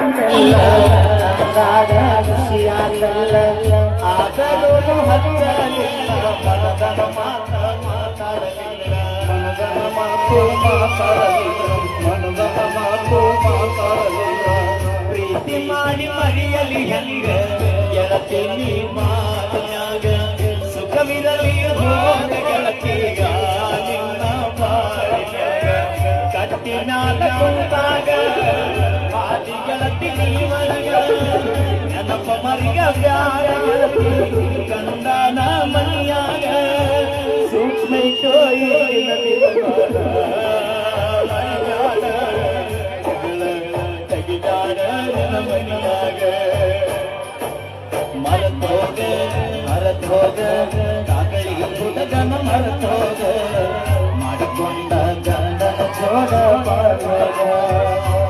ಬಂದಲ್ಲ ಅಂದಾಗ ಖುಷಿಯಾಗಲ್ಲ ಆಗಲೂ ಹತ್ತಲಿಲ್ಲ ಮನದನ ಮಾತಾಡಲಿಲ್ಲ ಮನದನ ಮಾತು ಮಾತಾಡಲಿಲ್ಲ ಮನದನ ಮಾತು ಮಾತಾಡಲಿಲ್ಲ ಪ್ರೀತಿ ಮಾಡಿ ಮರೆಯಲಿ ಹೆಂಗ ಗೆಳತಿ ನೀ ಮಾತಿನಾಗ ಸುಖವಿರಲಿ ಹೋದ ಗೆಳತಿಗ ನಿನ್ನ ಬಾಳಿನಾಗ ಕಟ್ಟಿನಾದ ಕುಂತಾಗ ಆದಿ ಗೆಳತಿ ನೀವನಗ ನೆನಪ ಮರಿಯ ಬ್ಯಾಡ ಕಂದನ ಮನಿಯಾಗ ಸೂಕ್ಷ್ಮ ತೆಗಿದಾಡ ನನ್ನ ಮನಿಯಾಗ ಮರತೋಗ ಕಾಕಳಿ ಹುಡುಗನ ಮರತೋಗ ಮಾಡಿಕೊಂಡ ಗಂಡನ ಜೋಡ ಬಾಳ